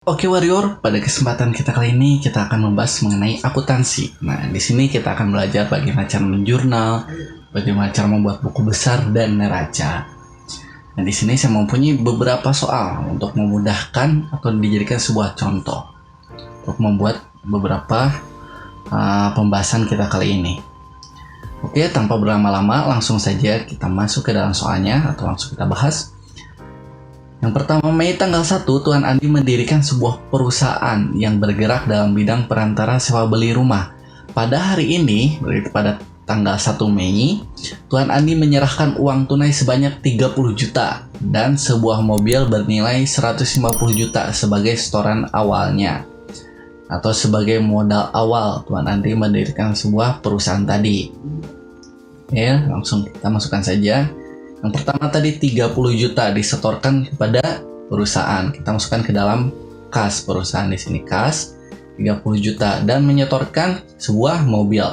Oke Warrior, pada kesempatan kita kali ini kita akan membahas mengenai akuntansi. Nah, di sini kita akan belajar bagaimana cara menjurnal, bagaimana cara membuat buku besar dan neraca. Nah, di sini saya mempunyai beberapa soal untuk memudahkan atau dijadikan sebuah contoh untuk membuat beberapa pembahasan kita kali ini. Oke, tanpa berlama-lama langsung saja kita masuk ke dalam soalnya atau langsung kita bahas. Yang pertama, Mei tanggal 1, Tuan Andi mendirikan sebuah perusahaan yang bergerak dalam bidang perantara sewa beli rumah. Pada hari ini, berarti pada tanggal 1 Mei, Tuan Andi menyerahkan uang tunai sebanyak 30 juta dan sebuah mobil bernilai 150 juta sebagai setoran awalnya atau sebagai modal awal Tuan Andi mendirikan sebuah perusahaan tadi. Ya, langsung kita masukkan saja. Yang pertama tadi 30 juta disetorkan kepada perusahaan. Kita masukkan ke dalam kas perusahaan di sini, kas 30 juta dan menyetorkan sebuah mobil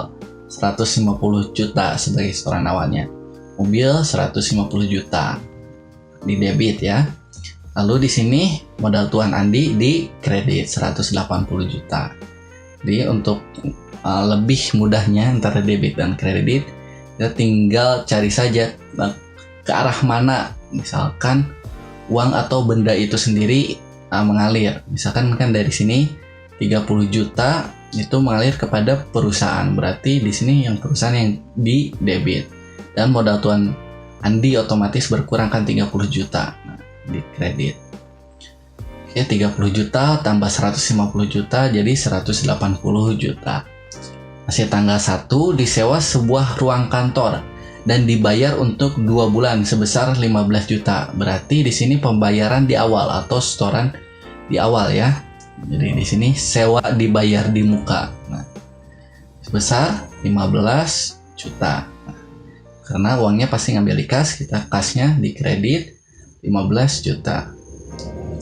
150 juta sebagai setoran awalnya. Mobil 150 juta di debit ya. Lalu di sini modal Tuan Andi di kredit 180 juta. Jadi untuk lebih mudahnya antara debit dan kredit, kita tinggal cari saja ke arah mana misalkan uang atau benda itu sendiri mengalir. Misalkan kan dari sini 30 juta itu mengalir kepada perusahaan, berarti di sini yang perusahaan yang di debit dan modal Tuan Andi otomatis berkurang kan 30 juta di kredit. Oke, 30 juta tambah 150 juta jadi 180 juta. Masih tanggal 1 disewa sebuah ruang kantor dan dibayar untuk 2 bulan sebesar 15 juta. Berarti di sini pembayaran di awal atau setoran di awal ya. Jadi di sini sewa dibayar di muka. Nah, sebesar 15 juta. Nah, karena uangnya pasti ngambil di kas, kita kasnya di kredit 15 juta.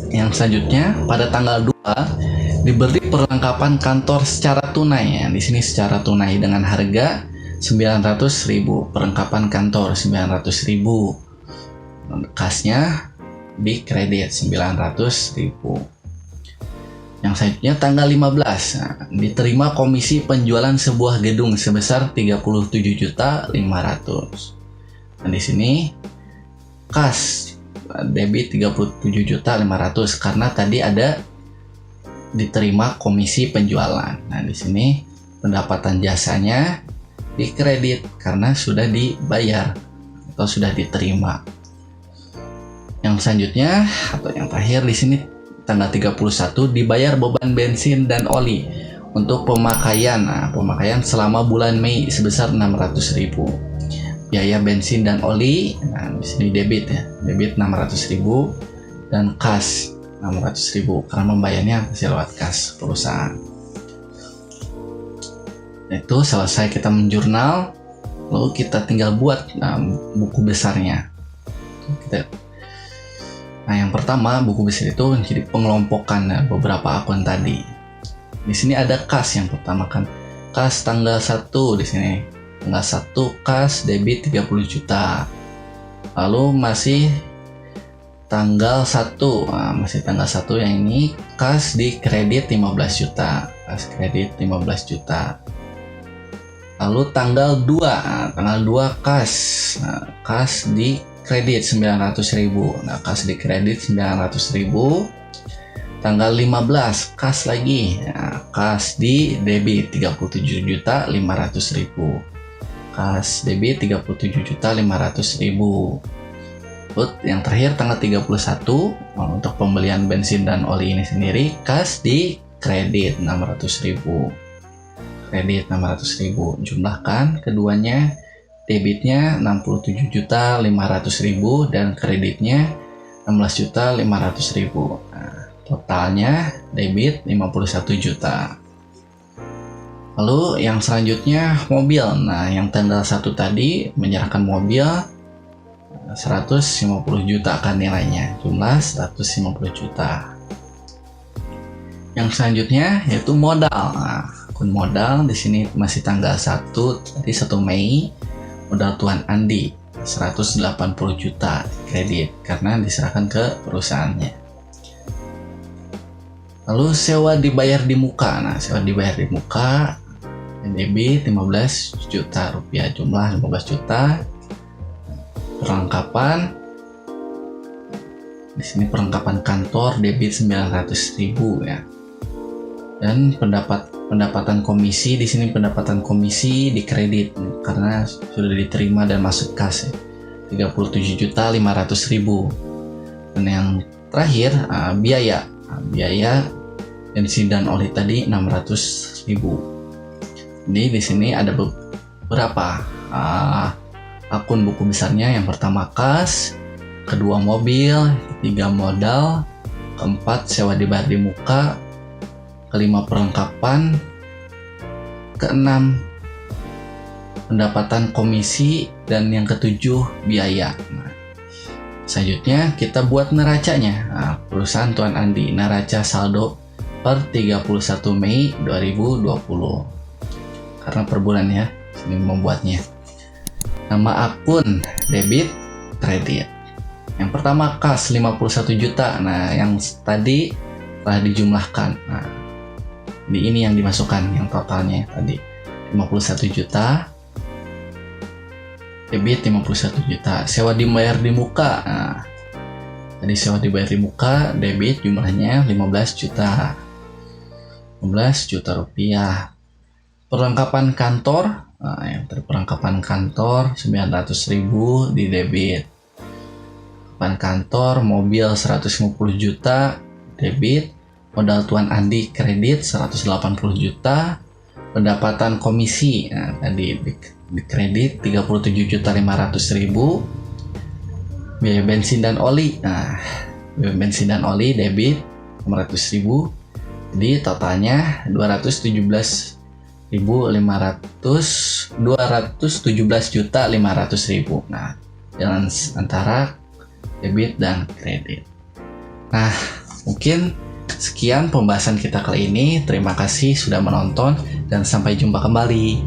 Yang selanjutnya pada tanggal 2 diberi perlengkapan kantor secara tunai ya. Di sini secara tunai dengan harga 900.000, perlengkapan kantor 900.000, kasnya di kredit 900.000. Yang selanjutnya tanggal 15 diterima komisi penjualan sebuah gedung sebesar 37.500. Nah, di sini kas debit 37.500 karena tadi ada diterima komisi penjualan. Nah, di sini pendapatan jasanya di kredit karena sudah dibayar atau sudah diterima. Yang selanjutnya atau yang terakhir di sini tanggal 31 dibayar beban bensin dan oli untuk pemakaian. Nah, pemakaian selama bulan Mei sebesar 600.000. Biaya bensin dan oli, nah di sini debit ya. Debit 600.000 dan kas 600.000 karena membayarnya masih lewat kas perusahaan. Itu selesai kita menjurnal, lalu kita tinggal buat buku besarnya. Nah, yang pertama buku besar itu jadi pengelompokan beberapa akun tadi. Di sini ada kas yang pertama kan, kas tanggal 1 di sini. Tanggal 1 kas debit 30 juta. Lalu masih tanggal 1, masih tanggal 1 yang ini kas di kredit 15 juta. Kas kredit 15 juta. Lalu tanggal 2 kas, kas di kredit 900.000. Nah, kas di kredit 900.000. Tanggal 15 kas lagi, kas di debit 37.500.000. Kas debit 37.500.000. Lalu yang terakhir tanggal 31 untuk pembelian bensin dan oli ini sendiri, kas di kredit 600.000. Kredit 600.000, jumlahkan keduanya, debitnya 67.500.000 dan kreditnya 16.500.000. Nah, totalnya debit 51 juta. Lalu yang selanjutnya mobil. Nah, yang tanggal 1 tadi menyerahkan mobil 150 juta kan nilainya, jumlah 150 juta. Yang selanjutnya yaitu modal. Nah, akun modal di sini masih tanggal 1 tadi 1 Mei, modal Tuan Andi 180 juta kredit karena diserahkan ke perusahaannya. Lalu sewa dibayar di muka. Nah, sewa dibayar di muka debit 15 juta rupiah, jumlah 15 juta. Perlengkapan di sini perlengkapan kantor debit 900.000 ya. Dan pendapatan komisi di sini pendapatan komisi di kredit karena sudah diterima dan masuk kas ya. 37.500.000. Dan yang terakhir biaya bensin dan oli tadi 600.000. Jadi di sini ada beberapa akun buku besarnya. Yang pertama kas, kedua mobil, ketiga modal, keempat sewa dibayar di muka, kelima perlengkapan, keenam pendapatan komisi, dan yang ketujuh biaya. Nah, selanjutnya kita buat neracanya. Perusahaan Tuan Andi, neraca saldo per 31 Mei 2020. Karena per bulan ya, ini membuatnya. Nama akun debit, kredit. Yang pertama kas 51 juta. Nah, yang tadi telah dijumlahkan. Nah, ini yang dimasukkan yang totalnya tadi 51 juta. Debit 51 juta. Sewa dibayar di muka. Nah, tadi sewa dibayar di muka, debit jumlahnya 15 juta. 15 juta rupiah. Perlengkapan kantor, yang perlengkapan kantor 900.000 di debit. Perlengkapan kantor, mobil 150 juta debit. Modal Tuan Andi kredit 180 juta. Pendapatan komisi tadi di kredit 37.500.000. Biaya bensin dan oli. Biaya bensin dan oli debit 500.000. Jadi totalnya 217.500.000. Nah, jalan antara debit dan kredit. Nah, mungkin sekian pembahasan kita kali ini. Terima kasih sudah menonton dan sampai jumpa kembali.